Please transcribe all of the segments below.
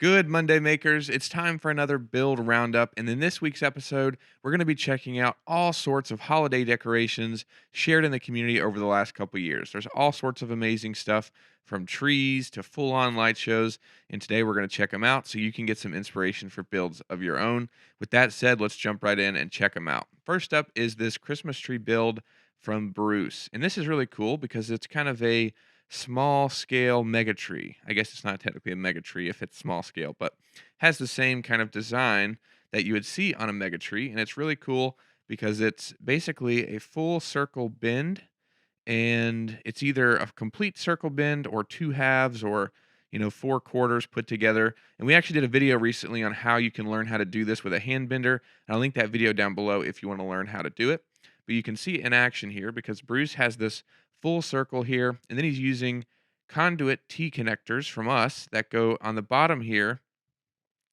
Good Monday makers. It's time for another build roundup. And in this week's episode, we're going to be checking out all sorts of holiday decorations shared in the community over the last couple years. There's all sorts of amazing stuff from trees to full on light shows. And today we're going to check them out so you can get some inspiration for builds of your own. With that said, let's jump right in and check them out. First up is this Christmas tree build from Bruce. And this is really cool because it's kind of a small scale mega tree. I guess it's not technically a mega tree if it's small scale, but has the same kind of design that you would see on a mega tree. And it's really cool because it's basically a full circle bend, and it's either a complete circle bend or two halves or four quarters put together. And we actually did a video recently on how you can learn how to do this with a hand bender, and I'll link that video down below if you want to learn how to do it. But you can see it in action here because Bruce has this full circle here, and then he's using Conduit T connectors from us that go on the bottom here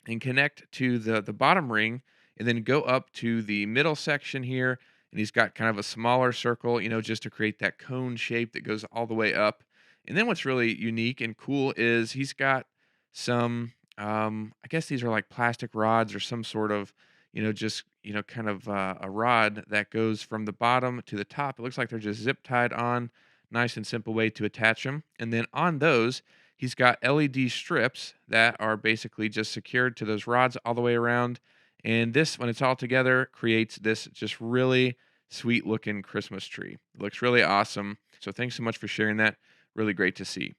and connect to the bottom ring, and then go up to the middle section here. And he's got kind of a smaller circle, just to create that cone shape that goes all the way up. And then what's really unique and cool is he's got some, I guess these are like plastic rods or some sort of, just, kind of a rod that goes from the bottom to the top. It looks like they're just zip tied on. Nice and simple way to attach them. And then on those, he's got LED strips that are basically just secured to those rods all the way around. And this, when it's all together, creates this just really sweet looking Christmas tree. It looks really awesome. So thanks so much for sharing that. Really great to see.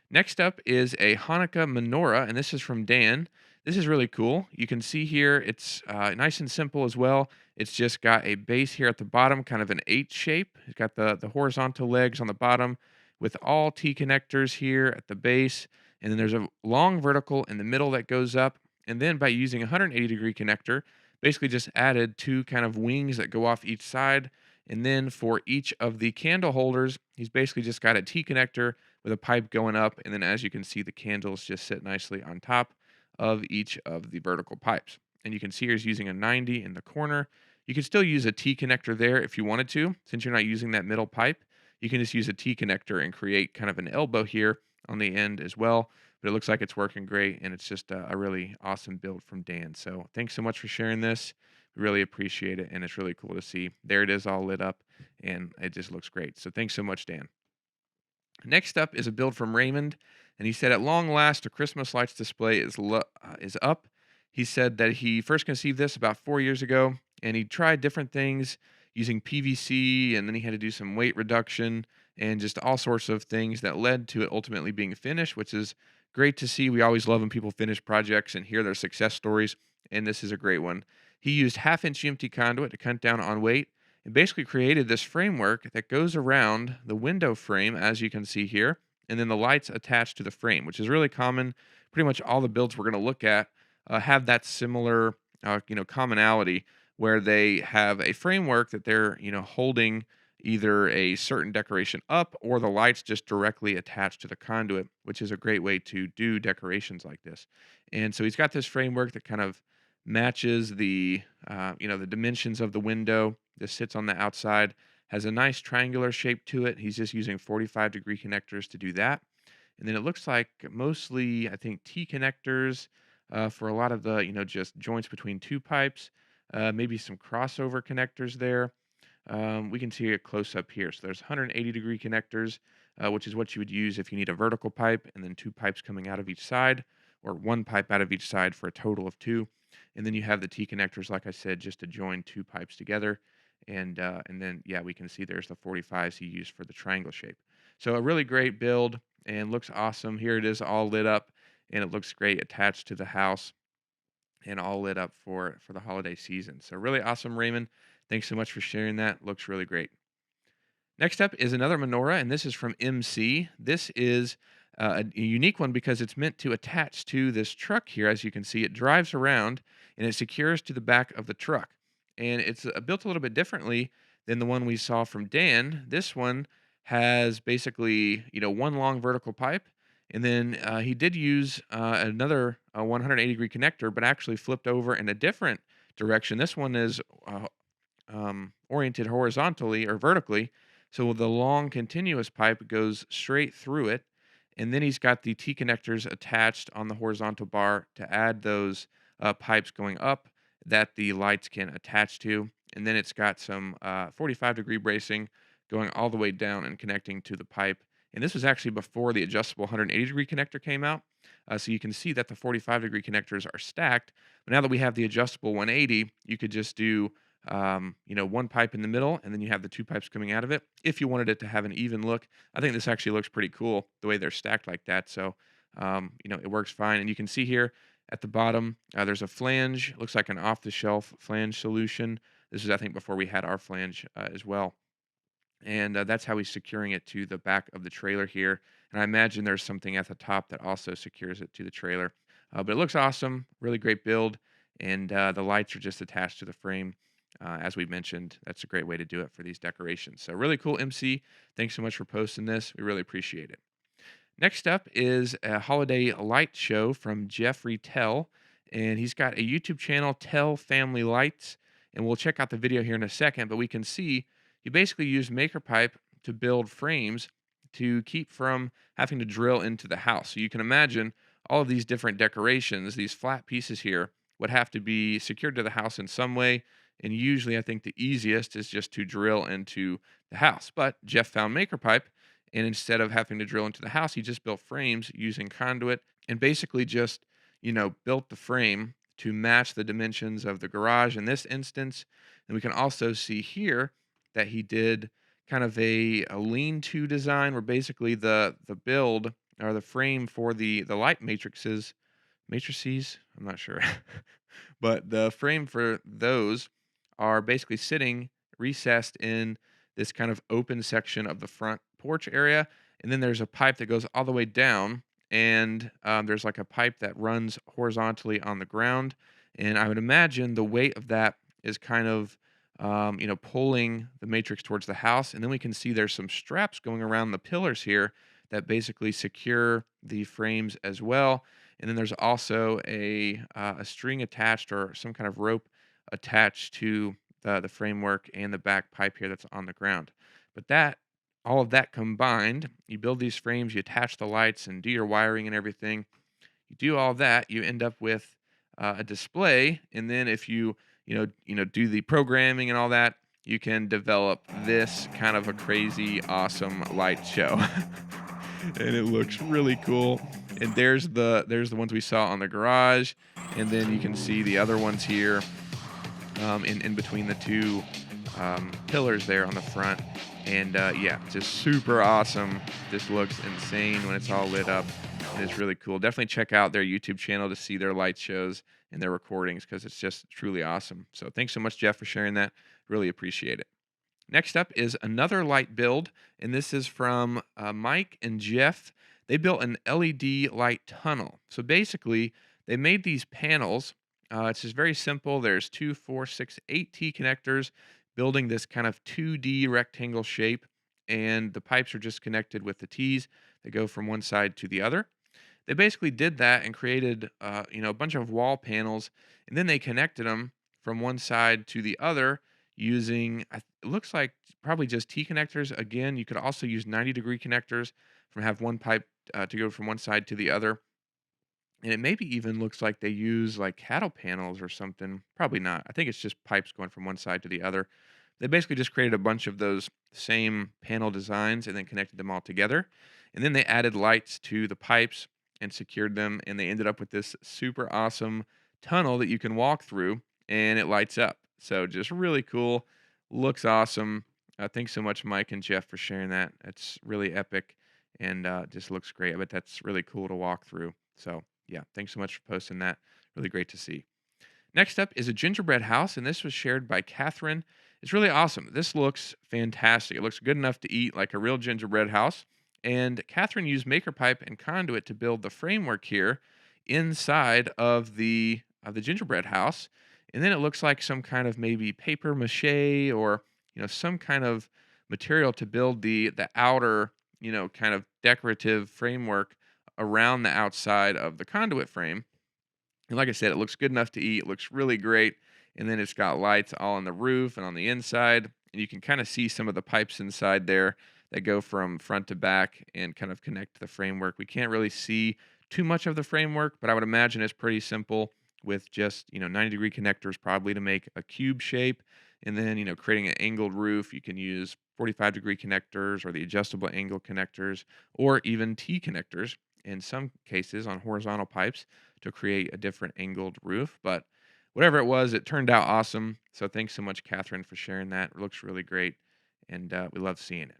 Next up is a Hanukkah menorah, and this is from Dan. This is really cool. You can see here it's nice and simple as well. It's just got a base here at the bottom, kind of an H shape. It's got the horizontal legs on the bottom with all T connectors here at the base. And then there's a long vertical in the middle that goes up. And then by using a 180-degree connector, basically just added two kind of wings that go off each side. And then for each of the candle holders, he's basically just got a T connector with a pipe going up. And then as you can see, the candles just sit nicely on top of each of the vertical pipes. And you can see he's using a 90 in the corner. You can still use a T connector there if you wanted to. Since you're not using that middle pipe, you can just use a T connector and create kind of an elbow here on the end as well. But it looks like it's working great, and it's just a really awesome build from Dan. So thanks so much for sharing this. We really appreciate it, and it's really cool to see. There it is all lit up, and it just looks great. So thanks so much, Dan. Next up is a build from Raymond, and he said, "At long last, a Christmas lights display is up." He said that he first conceived this about 4 years ago, and he tried different things using PVC, and then he had to do some weight reduction and just all sorts of things that led to it ultimately being finished, which is great to see. We always love when people finish projects and hear their success stories, and this is a great one. He used half-inch UMT conduit to cut down on weight and basically created this framework that goes around the window frame, as you can see here, and then the lights attached to the frame, which is really common. Pretty much all the builds we're going to look at have that similar, commonality where they have a framework that they're, holding either a certain decoration up or the lights just directly attached to the conduit, which is a great way to do decorations like this. And so he's got this framework that kind of matches the dimensions of the window. This sits on the outside, has a nice triangular shape to it. He's just using 45-degree connectors to do that. And then it looks like mostly, I think, T connectors for a lot of the, just joints between two pipes, maybe some crossover connectors there. We can see it close up here. So there's 180-degree connectors, which is what you would use if you need a vertical pipe, and then two pipes coming out of each side, or one pipe out of each side for a total of two. And then you have the T connectors, like I said, just to join two pipes together. And then, yeah, we can see there's the 45s he used for the triangle shape. So a really great build and looks awesome. Here it is all lit up, and it looks great attached to the house and all lit up for the holiday season. So really awesome, Raymond. Thanks so much for sharing that. Looks really great. Next up is another menorah, and this is from MC. This is a unique one because it's meant to attach to this truck here. As you can see, it drives around and it secures to the back of the truck. And it's built a little bit differently than the one we saw from Dan. This one has basically, one long vertical pipe, and then he did use another 180-degree connector, but actually flipped over in a different direction. This one is oriented horizontally or vertically, so the long continuous pipe goes straight through it, And then he's got the T connectors attached on the horizontal bar to add those pipes going up that the lights can attach to. And then it's got some 45-degree bracing going all the way down and connecting to the pipe. And this was actually before the adjustable 180-degree connector came out. So you can see that the 45-degree connectors are stacked. But now that we have the adjustable 180, you could just do one pipe in the middle, and then you have the two pipes coming out of it. If you wanted it to have an even look, I think this actually looks pretty cool the way they're stacked like that. So, it works fine. And you can see here at the bottom, there's a flange. Looks like an off-the-shelf flange solution. This is, I think, before we had our flange as well. And that's how he's securing it to the back of the trailer here. And I imagine there's something at the top that also secures it to the trailer. But it looks awesome, really great build, and the lights are just attached to the frame. As we mentioned, that's a great way to do it for these decorations. So really cool, MC. Thanks so much for posting this. We really appreciate it. Next up is a holiday light show from Jeffrey Tell, and he's got a YouTube channel, Tell Family Lights, and we'll check out the video here in a second, but we can see he basically used maker pipe to build frames to keep from having to drill into the house. So you can imagine all of these different decorations, these flat pieces here would have to be secured to the house in some way, and usually I think the easiest is just to drill into the house. But Jeff found maker pipe, and instead of having to drill into the house, he just built frames using conduit and basically just, built the frame to match the dimensions of the garage in this instance. And we can also see here that he did kind of a lean-to design where basically the build or the frame for the light matrices, I'm not sure. But the frame for those are basically sitting recessed in this kind of open section of the front porch area. And then there's a pipe that goes all the way down, and there's like a pipe that runs horizontally on the ground. And I would imagine the weight of that is kind of, pulling the matrix towards the house. And then we can see there's some straps going around the pillars here that basically secure the frames as well. And then there's also a string attached or some kind of rope attached to the framework and the back pipe here that's on the ground. But all of that combined, you build these frames, you attach the lights and do your wiring and everything. You do all that, you end up with a display, and then if do the programming and all that, you can develop this kind of a crazy, awesome light show. And it looks really cool. And there's the ones we saw on the garage, and then you can see the other ones here in between the two pillars there on the front. And just super awesome. This looks insane when it's all lit up, and it's really cool. Definitely check out their YouTube channel to see their light shows and their recordings because it's just truly awesome. So thanks so much, Jeff, for sharing that. Really appreciate it. Next up is another light build, and this is from Mike and Jeff. They built an LED light tunnel. So basically, they made these panels. It's just very simple. There's 2, 4, 6, 8 T connectors building this kind of 2D rectangle shape, and the pipes are just connected with the T's that go from one side to the other. They basically did that and created, a bunch of wall panels, and then they connected them from one side to the other using, it looks like probably just T connectors. Again, you could also use 90-degree connectors from have one pipe to go from one side to the other. And it maybe even looks like they use like cattle panels or something. Probably not. I think it's just pipes going from one side to the other. They basically just created a bunch of those same panel designs and then connected them all together. And then they added lights to the pipes and secured them. And they ended up with this super awesome tunnel that you can walk through and it lights up. So just really cool. Looks awesome. Thanks so much, Mike and Jeff, for sharing that. It's really epic and just looks great. I bet that's really cool to walk through. So, yeah, thanks so much for posting that. Really great to see. Next up is a gingerbread house, and this was shared by Catherine. It's really awesome. This looks fantastic. It looks good enough to eat like a real gingerbread house. And Catherine used maker pipe and conduit to build the framework here inside of the gingerbread house. And then it looks like some kind of maybe paper mache or some kind of material to build the outer kind of decorative framework around the outside of the conduit frame. And like I said, it looks good enough to eat. It looks really great. And then it's got lights all on the roof and on the inside. And you can kind of see some of the pipes inside there that go from front to back and kind of connect to the framework. We can't really see too much of the framework, but I would imagine it's pretty simple with just, 90-degree connectors probably to make a cube shape. And then, creating an angled roof, you can use 45-degree connectors or the adjustable angle connectors or even T connectors in some cases on horizontal pipes to create a different angled roof. But whatever it was, it turned out awesome. So thanks so much, Catherine, for sharing that. It looks really great, and we love seeing it.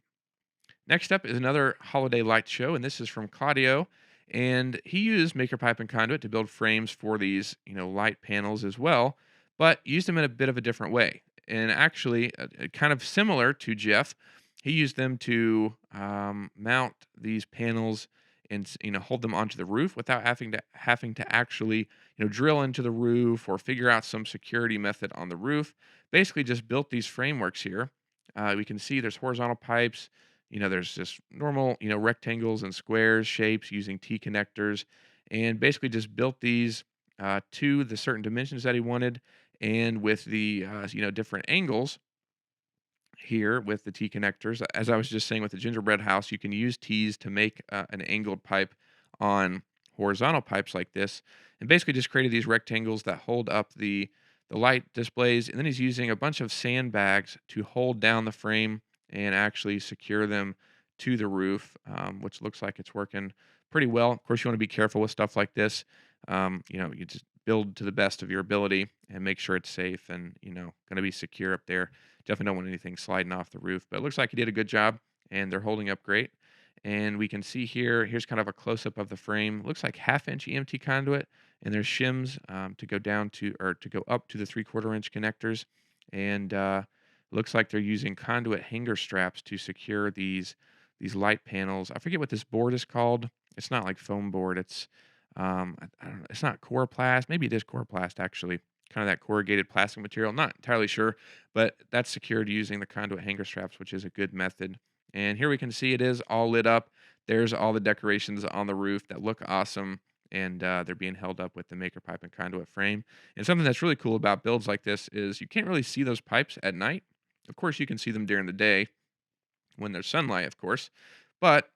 Next up is another holiday light show, and this is from Claudio. And he used Maker Pipe and Conduit to build frames for these, light panels as well, but used them in a bit of a different way. And actually, kind of similar to Jeff, he used them to mount these panels and hold them onto the roof without having to actually drill into the roof or figure out some security method on the roof. Basically, just built these frameworks here. We can see there's horizontal pipes, there's just normal, rectangles and squares shapes using T connectors, and basically just built these to the certain dimensions that he wanted, and with the different angles here with the T connectors. As I was just saying with the gingerbread house, you can use T's to make an angled pipe on horizontal pipes like this, and basically just created these rectangles that hold up the light displays. And then he's using a bunch of sandbags to hold down the frame and actually secure them to the roof, which looks like it's working pretty well. Of course, you want to be careful with stuff like this. You just build to the best of your ability and make sure it's safe and going to be secure up there. Definitely don't want anything sliding off the roof, but it looks like he did a good job and they're holding up great. And we can see here's kind of a close up of the frame. Looks like half-inch EMT conduit, and there's shims to go down to or to go up to the 3/4 inch connectors. And looks like they're using conduit hanger straps to secure these light panels. I forget what this board is called. It's not like foam board. It's I don't know. It's not coroplast. Maybe it is coroplast actually. Kind of that corrugated plastic material. Not entirely sure, but that's secured using the conduit hanger straps, which is a good method. And here we can see it is all lit up. There's all the decorations on the roof that look awesome, and they're being held up with the Maker Pipe and Conduit frame. And something that's really cool about builds like this is you can't really see those pipes at night. Of course, you can see them during the day when there's sunlight, of course. But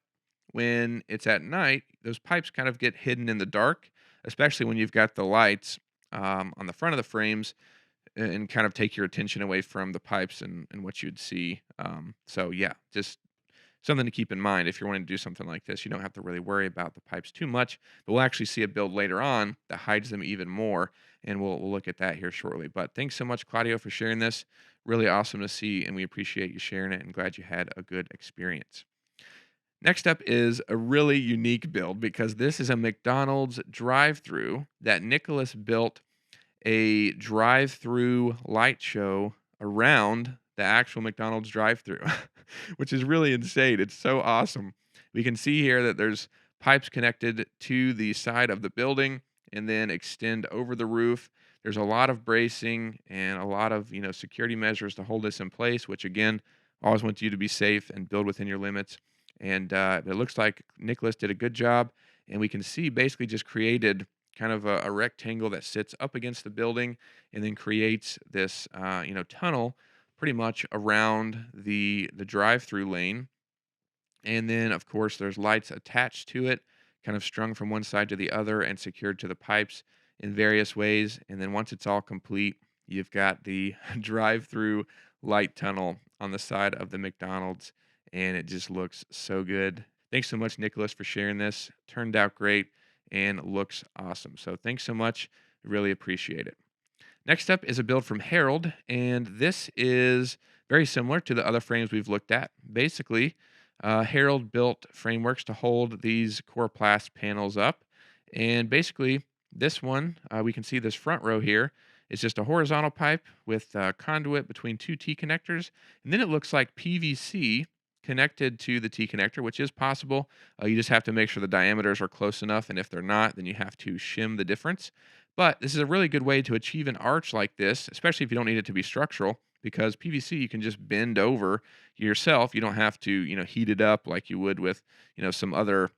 when it's at night, those pipes kind of get hidden in the dark, especially when you've got the lights on the front of the frames and kind of take your attention away from the pipes and what you'd see. So, yeah, just something to keep in mind if you're wanting to do something like this. You don't have to really worry about the pipes too much, but we'll actually see a build later on that hides them even more, and we'll look at that here shortly. But thanks so much, Claudio, for sharing this. Really awesome to see, and we appreciate you sharing it and glad you had a good experience. Next up is a really unique build because this is a McDonald's drive-through that Nicholas built a drive-through light show around the actual McDonald's drive-through, which is really insane. It's so awesome. We can see here that there's pipes connected to the side of the building and then extend over the roof. There's a lot of bracing and a lot of, security measures to hold this in place, which again, always want you to be safe and build within your limits. And it looks like Nicholas did a good job, and we can see basically just created kind of a rectangle that sits up against the building and then creates this tunnel pretty much around the drive-through lane. And then of course there's lights attached to it, kind of strung from one side to the other and secured to the pipes in various ways. And then once it's all complete, you've got the drive-through light tunnel on the side of the McDonald's, and it just looks so good. Thanks so much, Nicholas, for sharing this. Turned out great and looks awesome. So thanks so much. Really appreciate it. Next up is a build from Harold, and this is very similar to the other frames we've looked at. Basically, Harold built frameworks to hold these coroplast panels up, and basically this one, we can see this front row here is just a horizontal pipe with conduit between two T connectors, and then it looks like PVC connected to the T connector, which is possible. You just have to make sure the diameters are close enough, and if they're not, then you have to shim the difference. But this is a really good way to achieve an arch like this, especially if you don't need it to be structural, because PVC you can just bend over yourself. You don't have to, heat it up like you would with, some other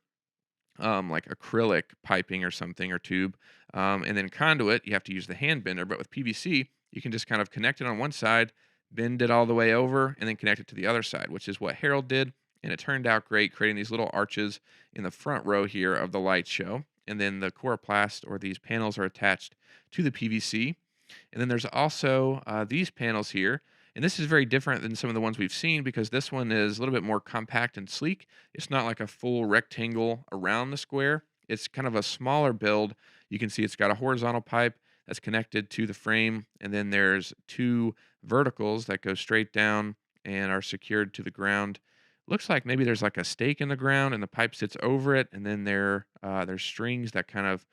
like acrylic piping or something or tube. And then conduit, you have to use the hand bender. But with PVC, you can just kind of connect it on one side, bend it all the way over, and then connect it to the other side, which is what Harold did. and it turned out great, creating these little arches in the front row here of the light show. And then the coroplast, or these panels, are attached to the PVC. And then there's also these panels here. And this is very different than some of the ones we've seen because this one is a little bit more compact and sleek. It's not like a full rectangle around the square. It's kind of a smaller build. You can see it's got a horizontal pipe that's connected to the frame. And then there's two verticals that go straight down and are secured to the ground. Looks like maybe there's like a stake in the ground and the pipe sits over it. And then there's strings that kind of,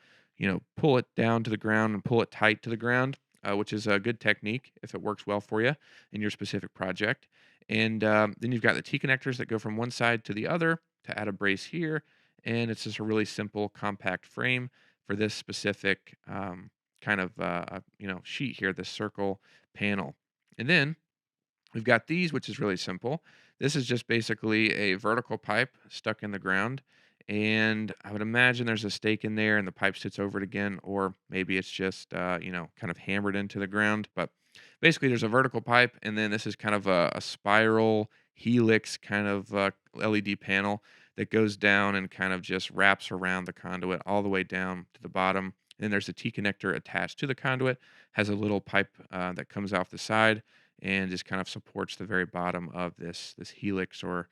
pull it down to the ground and pull it tight to the ground, which is a good technique if it works well for you in your specific project. And then you've got the T connectors that go from one side to the other to add a brace here. And it's just a really simple, compact frame for this specific kind of sheet here, this circle panel. And then we've got these, which is really simple. This is just basically a vertical pipe stuck in the ground. And I would imagine there's a stake in there and the pipe sits over it again, or maybe it's just, kind of hammered into the ground. But basically, there's a vertical pipe, and then this is kind of a spiral helix kind of LED panel that goes down and kind of just wraps around the conduit all the way down to the bottom. And then there's a T connector attached to the conduit, has a little pipe that comes off the side and just kind of supports the very bottom of this helix, or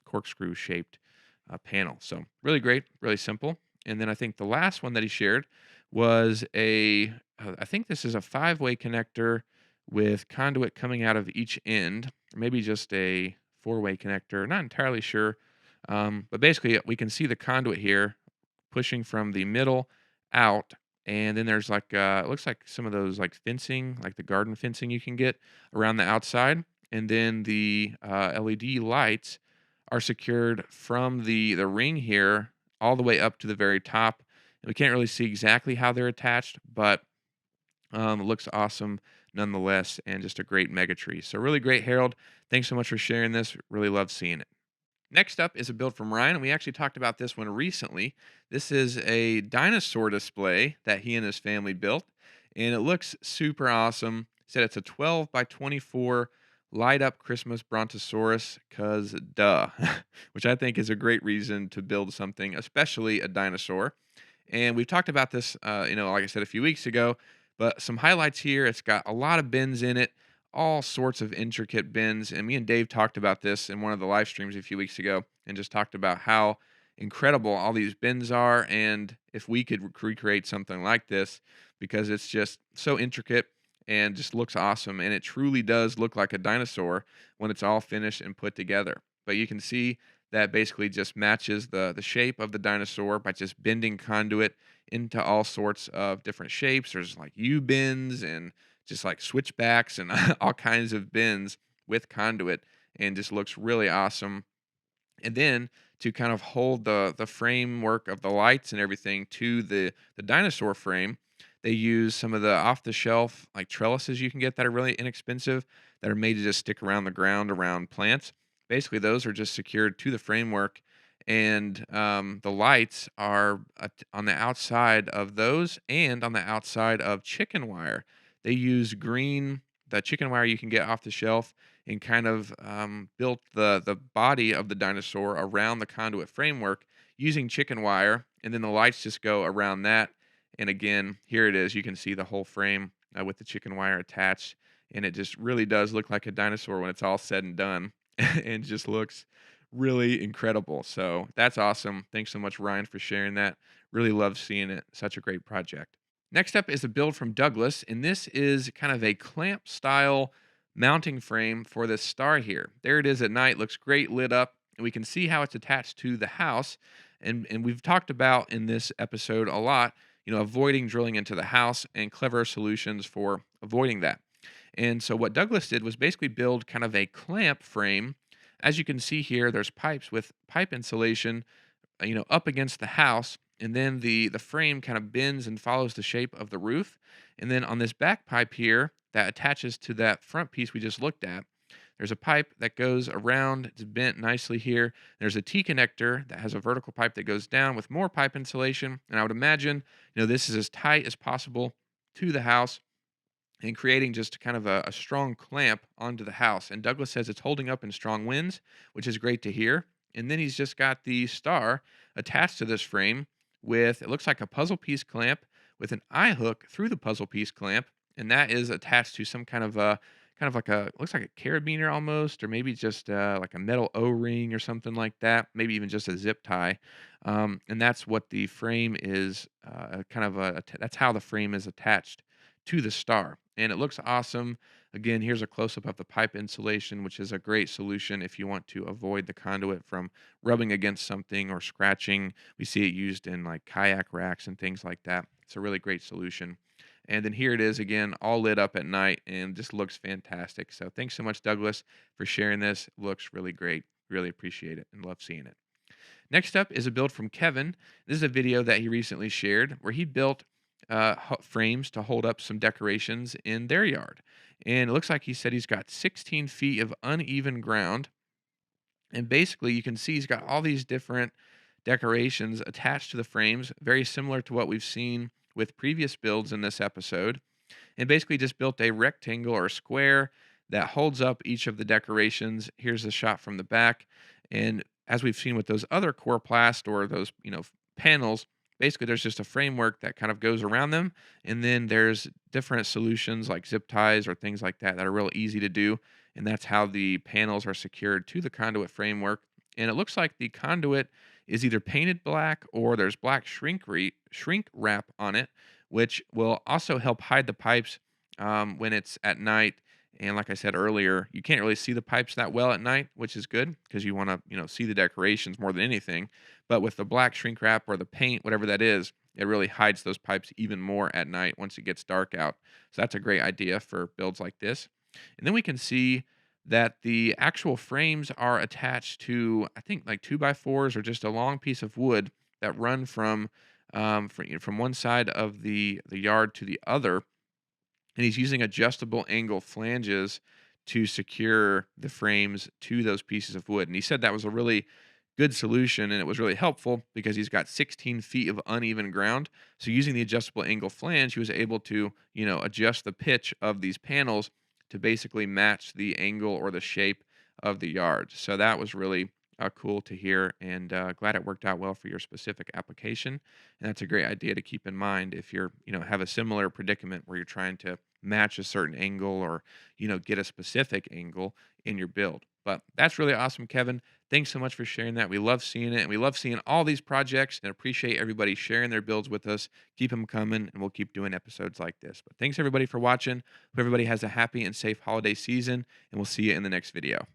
corkscrew shaped panel. So really great, really simple. And then I think the last one that he shared was I think this is a 5-way connector with conduit coming out of each end, or maybe just a 4-way connector. Not entirely sure. But basically, we can see the conduit here pushing from the middle out. And then there's like, it looks like some of those like fencing, like the garden fencing you can get around the outside. And then the LED lights are secured from the ring here all the way up to the very top. And we can't really see exactly how they're attached, but it looks awesome nonetheless, and just a great mega tree. So really great, Harold. Thanks so much for sharing this. Really love seeing it. Next up is a build from Ryan, and we actually talked about this one recently. This is a dinosaur display that he and his family built, and it looks super awesome. He said it's a 12 by 24 light up Christmas Brontosaurus, cause duh, which I think is a great reason to build something, especially a dinosaur. And we've talked about this, like I said a few weeks ago, but some highlights here. It's got a lot of bins in it, all sorts of intricate bins. And me and Dave talked about this in one of the live streams a few weeks ago and just talked about how incredible all these bins are. And if we could recreate something like this, because it's just so intricate and just looks awesome. And it truly does look like a dinosaur when it's all finished and put together. But you can see that basically just matches the shape of the dinosaur by just bending conduit into all sorts of different shapes. There's like U bends and just like switchbacks and all kinds of bends with conduit, and just looks really awesome. And then to kind of hold the framework of the lights and everything to the dinosaur frame, they use some of the off the shelf like trellises you can get that are really inexpensive, that are made to just stick around the ground around plants. Basically, those are just secured to the framework, and the lights are on the outside of those and on the outside of chicken wire. They use the chicken wire you can get off the shelf, and kind of built the body of the dinosaur around the conduit framework using chicken wire, and then the lights just go around that. And again, here it is. You can see the whole frame with the chicken wire attached, and it just really does look like a dinosaur when it's all said and done, and just looks really incredible. So that's awesome. Thanks so much, Ryan, for sharing that. Really love seeing it. Such a great project. Next up is a build from Douglas, and this is kind of a clamp style mounting frame for this star here. There it is at night, looks great lit up, and we can see how it's attached to the house. And we've talked about in this episode a lot, avoiding drilling into the house and clever solutions for avoiding that. And so what Douglas did was basically build kind of a clamp frame. As you can see here, there's pipes with pipe insulation, up against the house, and then the frame kind of bends and follows the shape of the roof. And then on this back pipe here that attaches to that front piece we just looked at, there's a pipe that goes around. It's bent nicely here. There's a T connector that has a vertical pipe that goes down with more pipe insulation. And I would imagine, this is as tight as possible to the house. and creating just kind of a strong clamp onto the house. And Douglas says it's holding up in strong winds, which is great to hear. And then he's just got the star attached to this frame with, it looks like a puzzle piece clamp with an eye hook through the puzzle piece clamp. And that is attached to some kind of a, like a, looks like a carabiner almost, or maybe just like a metal O-ring or something like that. Maybe even just a zip tie. And that's what the frame is, that's how the frame is attached to the star. And it looks awesome. Again, here's a close up of the pipe insulation, which is a great solution if you want to avoid the conduit from rubbing against something or scratching. We see it used in like kayak racks and things like that. It's a really great solution. And then here it is again, all lit up at night and just looks fantastic. So thanks so much, Douglas, for sharing this. Looks really great. Really appreciate it and love seeing it. Next up is a build from Kevin. This is a video that he recently shared where he built frames to hold up some decorations in their yard. And it looks like he said he's got 16 feet of uneven ground. And basically, you can see he's got all these different decorations attached to the frames, very similar to what we've seen with previous builds in this episode, and basically just built a rectangle or square that holds up each of the decorations. Here's a shot from the back. And as we've seen with those other core plast or those, panels, basically there's just a framework that kind of goes around them. And then there's different solutions like zip ties or things like that that are real easy to do. And that's how the panels are secured to the conduit framework. And it looks like the conduit is either painted black or there's black shrink wrap on it, which will also help hide the pipes when it's at night. And like I said earlier, you can't really see the pipes that well at night, which is good because you want to, see the decorations more than anything. But with the black shrink wrap or the paint, whatever that is, it really hides those pipes even more at night once it gets dark out. So that's a great idea for builds like this. And then we can see that the actual frames are attached to, I think, like 2x4s or just a long piece of wood that run from one side of the yard to the other, and he's using adjustable angle flanges to secure the frames to those pieces of wood. And he said that was a really good solution and it was really helpful because he's got 16 feet of uneven ground. So using the adjustable angle flange, he was able to, adjust the pitch of these panels to basically match the angle or the shape of the yard. So that was really cool to hear, and glad it worked out well for your specific application. And that's a great idea to keep in mind if you're, have a similar predicament where you're trying to match a certain angle or, get a specific angle in your build. But that's really awesome, Kevin. Thanks so much for sharing that. We love seeing it, and we love seeing all these projects and appreciate everybody sharing their builds with us. Keep them coming, and we'll keep doing episodes like this. But thanks, everybody, for watching. Hope everybody has a happy and safe holiday season, and we'll see you in the next video.